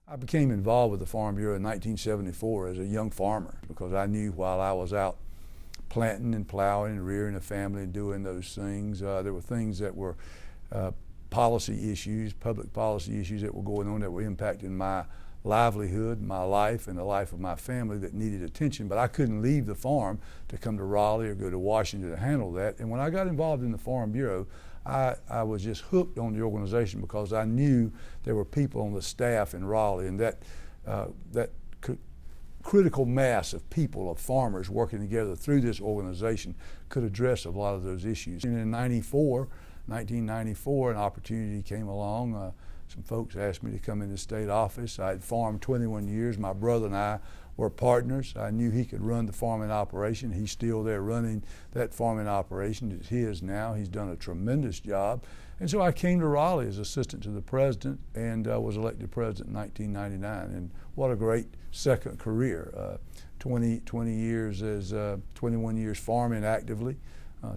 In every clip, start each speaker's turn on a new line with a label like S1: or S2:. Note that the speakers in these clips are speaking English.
S1: I became involved with the Farm Bureau in 1974 as a young farmer because I knew while I was out planting and plowing and rearing a family and doing those things, there were things that were policy issues, public policy issues that were going on that were impacting my livelihood, my life, and the life of my family that needed attention. But I couldn't leave the farm to come to Raleigh or go to Washington to handle that. And when I got involved in the Farm Bureau, I was just hooked on the organization because I knew there were people on the staff in Raleigh, and that critical mass of people, of farmers working together through this organization could address a lot of those issues. And in 1994, an opportunity came along. Some folks asked me to come into state office. I had farmed 21 years. My brother and I were partners. I knew he could run the farming operation. He's still there running that farming operation. It's his now. He's done a tremendous job. And so I came to Raleigh as assistant to the president and was elected president in 1999. And what a great second career. 21 years farming actively,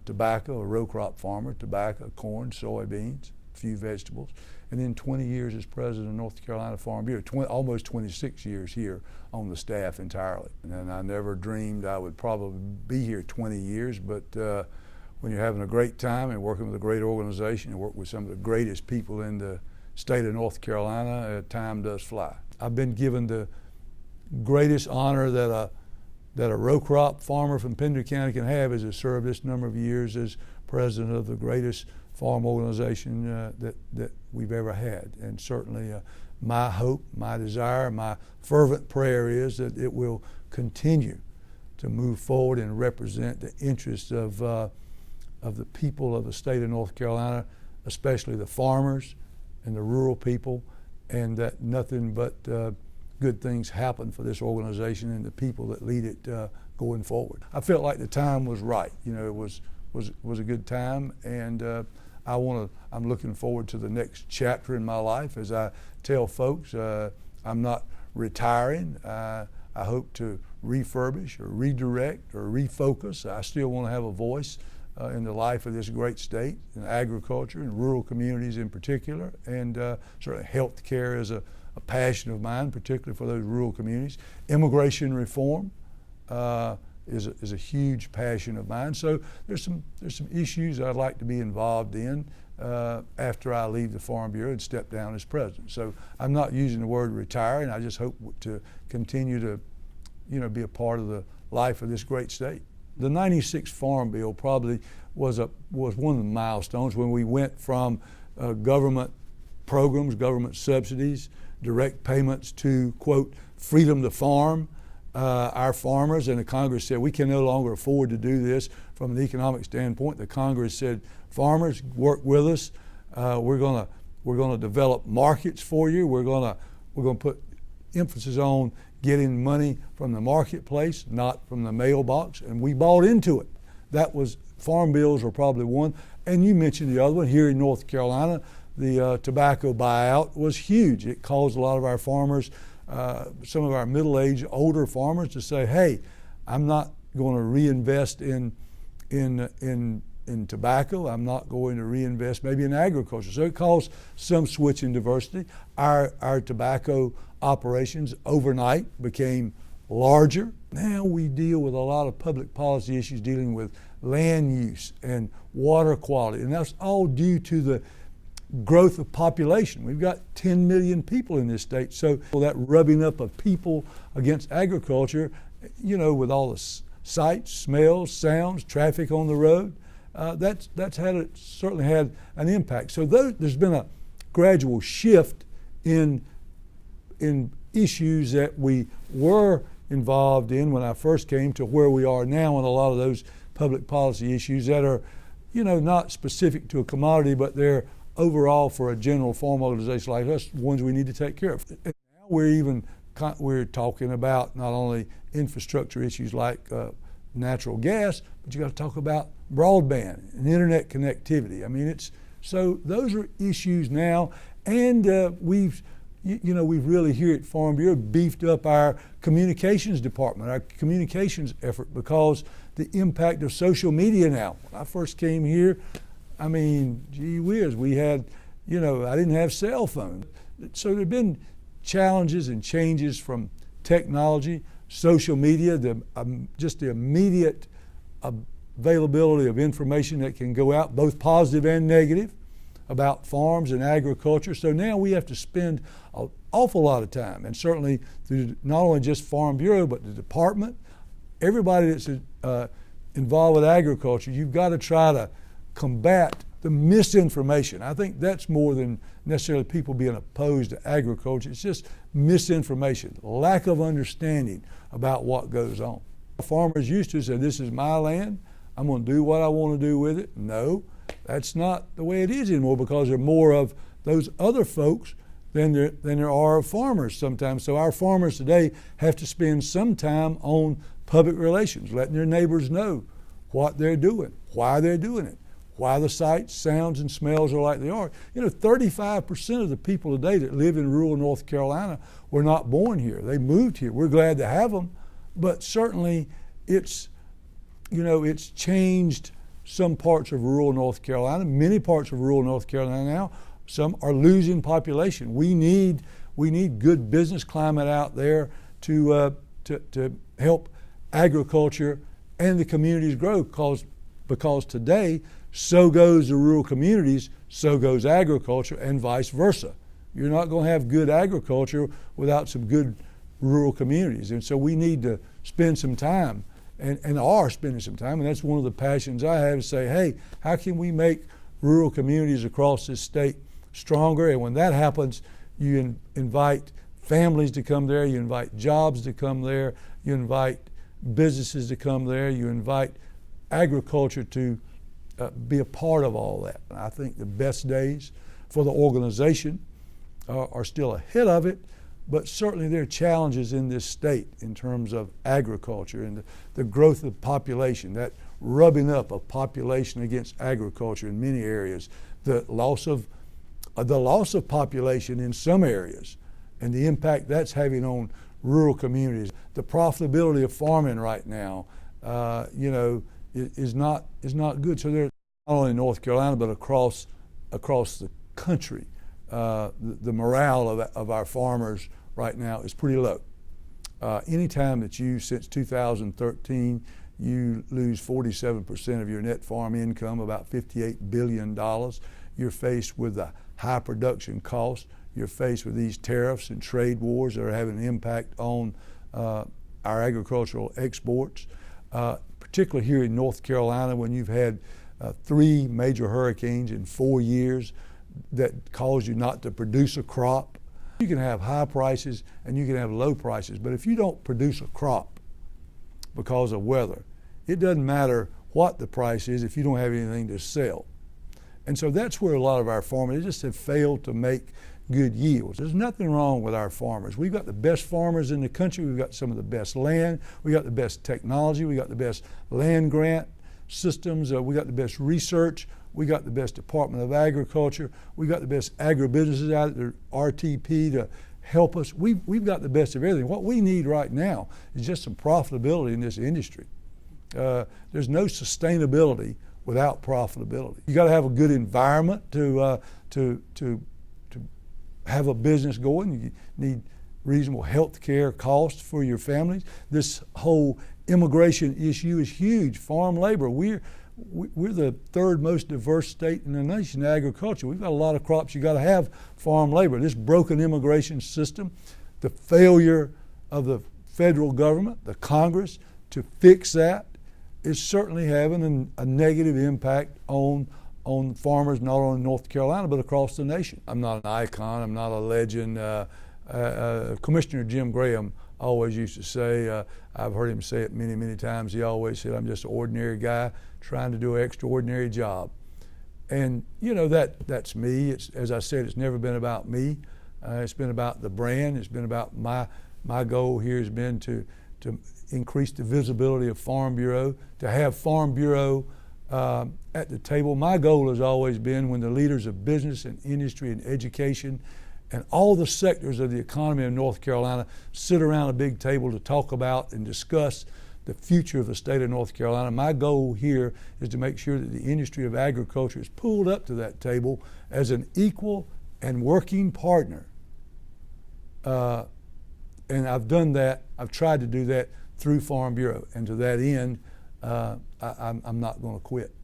S1: tobacco, a row crop farmer, tobacco, corn, soybeans, a few vegetables. And then 20 years as president of North Carolina Farm Bureau, almost 26 years here on the staff entirely. And I never dreamed I would probably be here 20 years, but when you're having a great time and working with a great organization and work with some of the greatest people in the state of North Carolina, time does fly. I've been given the greatest honor that a row crop farmer from Pender County can have is to serve this number of years as president of the greatest farm organization that we've ever had. And certainly my hope, my desire, my fervent prayer is that it will continue to move forward and represent the interests of the people of the state of North Carolina, especially the farmers and the rural people, and that nothing but good things happen for this organization and the people that lead it going forward. I felt like the time was right. You know, it was a good time, and I'm looking forward to the next chapter in my life. As I tell folks, I'm not retiring. I hope to refurbish or redirect or refocus. I still want to have a voice in the life of this great state, in agriculture and rural communities in particular, and certainly health care is a passion of mine, particularly for those rural communities. Immigration reform is a huge passion of mine. So there's some issues I'd like to be involved in after I leave the Farm Bureau and step down as president. So I'm not using the word retire, and I just hope to continue to, be a part of the life of this great state. The '96 Farm Bill probably was one of the milestones when we went from government programs, government subsidies, direct payments to, quote, freedom to farm. Our farmers, and the Congress said we can no longer afford to do this from an economic standpoint. The Congress said, farmers, work with us. We're going to develop markets for you. We're going to put emphasis on getting money from the marketplace, not from the mailbox, and we bought into it. That was, farm bills were probably one, and you mentioned the other one here in North Carolina. The tobacco buyout was huge. It caused a lot of our farmers, some of our middle-aged, older farmers, to say, "Hey, I'm not going to reinvest in tobacco. I'm not going to reinvest maybe in agriculture." So it caused some switch in diversity. Our tobacco operations overnight became larger. Now we deal with a lot of public policy issues dealing with land use and water quality, and that's all due to the growth of population. We've got 10 million people in this state, so that rubbing up of people against agriculture, with all the sights, smells, sounds, traffic on the road, that's certainly had an impact. So there's been a gradual shift in issues that we were involved in when I first came to where we are now on a lot of those public policy issues that are, not specific to a commodity, but they're overall for a general farm organization like us, ones we need to take care of. And now we're talking about not only infrastructure issues like natural gas, but you got to talk about broadband and internet connectivity. I mean, so those are issues now, and we've really here at Farm Bureau beefed up our communications department, our communications effort, because the impact of social media now. When I first came here, I mean, gee whiz, we had, I didn't have cell phones. So there've been challenges and changes from technology, social media, just the immediate availability of information that can go out, both positive and negative, about farms and agriculture. So now we have to spend an awful lot of time, and certainly through not only just Farm Bureau, but the department, everybody that's involved with agriculture, you've got to try to combat the misinformation. I think that's more than necessarily people being opposed to agriculture. It's just misinformation, lack of understanding about what goes on. Farmers used to say, this is my land, I'm going to do what I want to do with it. No, that's not the way it is anymore, because there are more of those other folks than there are of farmers sometimes. So our farmers today have to spend some time on public relations, letting their neighbors know what they're doing, why they're doing it, why the sights, sounds, and smells are like they are. 35% of the people today that live in rural North Carolina were not born here. They moved here. We're glad to have them, but certainly it's changed some parts of rural North Carolina. Many parts of rural North Carolina now, some are losing population. We need good business climate out there to help agriculture and the communities grow, because today, so goes the rural communities, so goes agriculture, and vice versa. You're not going to have good agriculture without some good rural communities. And so we need to spend some time, and are spending some time, and that's one of the passions I have, to say, hey, how can we make rural communities across this state stronger? And when that happens, you invite families to come there, you invite jobs to come there, you invite businesses to come there, you invite agriculture to be a part of all that. And I think the best days for the organization are still ahead of it, but certainly there are challenges in this state in terms of agriculture and the growth of population, that rubbing up of population against agriculture in many areas, the loss of population in some areas, and the impact that's having on rural communities. The profitability of farming right now, is not good. So they're not only in North Carolina, but across the country. The morale of our farmers right now is pretty low. Anytime that since 2013, you lose 47% of your net farm income, about $58 billion, you're faced with a high production cost. You're faced with these tariffs and trade wars that are having an impact on our agricultural exports, particularly here in North Carolina, when you've had 3 major hurricanes in 4 years that caused you not to produce a crop. You can have high prices and you can have low prices, but if you don't produce a crop because of weather, it doesn't matter what the price is if you don't have anything to sell. And so that's where a lot of our farmers just have failed to make good yields. There's nothing wrong with our farmers. We've got the best farmers in the country. We've got some of the best land. We got the best technology. We got the best land grant systems. We got the best research. We got the best Department of Agriculture. We got the best agribusinesses out there, RTP, to help us. We've got the best of everything. What we need right now is just some profitability in this industry. There's no sustainability without profitability. You got to have a good environment to have a business going. You need reasonable health care costs for your families. This whole immigration issue is huge. Farm labor, we're the 3rd most diverse state in the nation in agriculture. We've got a lot of crops. You got to have farm labor. This broken immigration system, the failure of the federal government, the Congress, to fix that is certainly having a negative impact on farmers, not only in North Carolina, but across the nation. I'm not an icon, I'm not a legend. Commissioner Jim Graham always used to say, I've heard him say it many, many times, he always said, I'm just an ordinary guy trying to do an extraordinary job. And that's me. As I said, it's never been about me. It's been about the brand. It's been about my goal here has been to increase the visibility of Farm Bureau, to have Farm Bureau at the table. My goal has always been, when the leaders of business and industry and education and all the sectors of the economy of North Carolina sit around a big table to talk about and discuss the future of the state of North Carolina, my goal here is to make sure that the industry of agriculture is pulled up to that table as an equal and working partner And I've done that. I've tried to do that through Farm Bureau, and to that end, I'm not going to quit.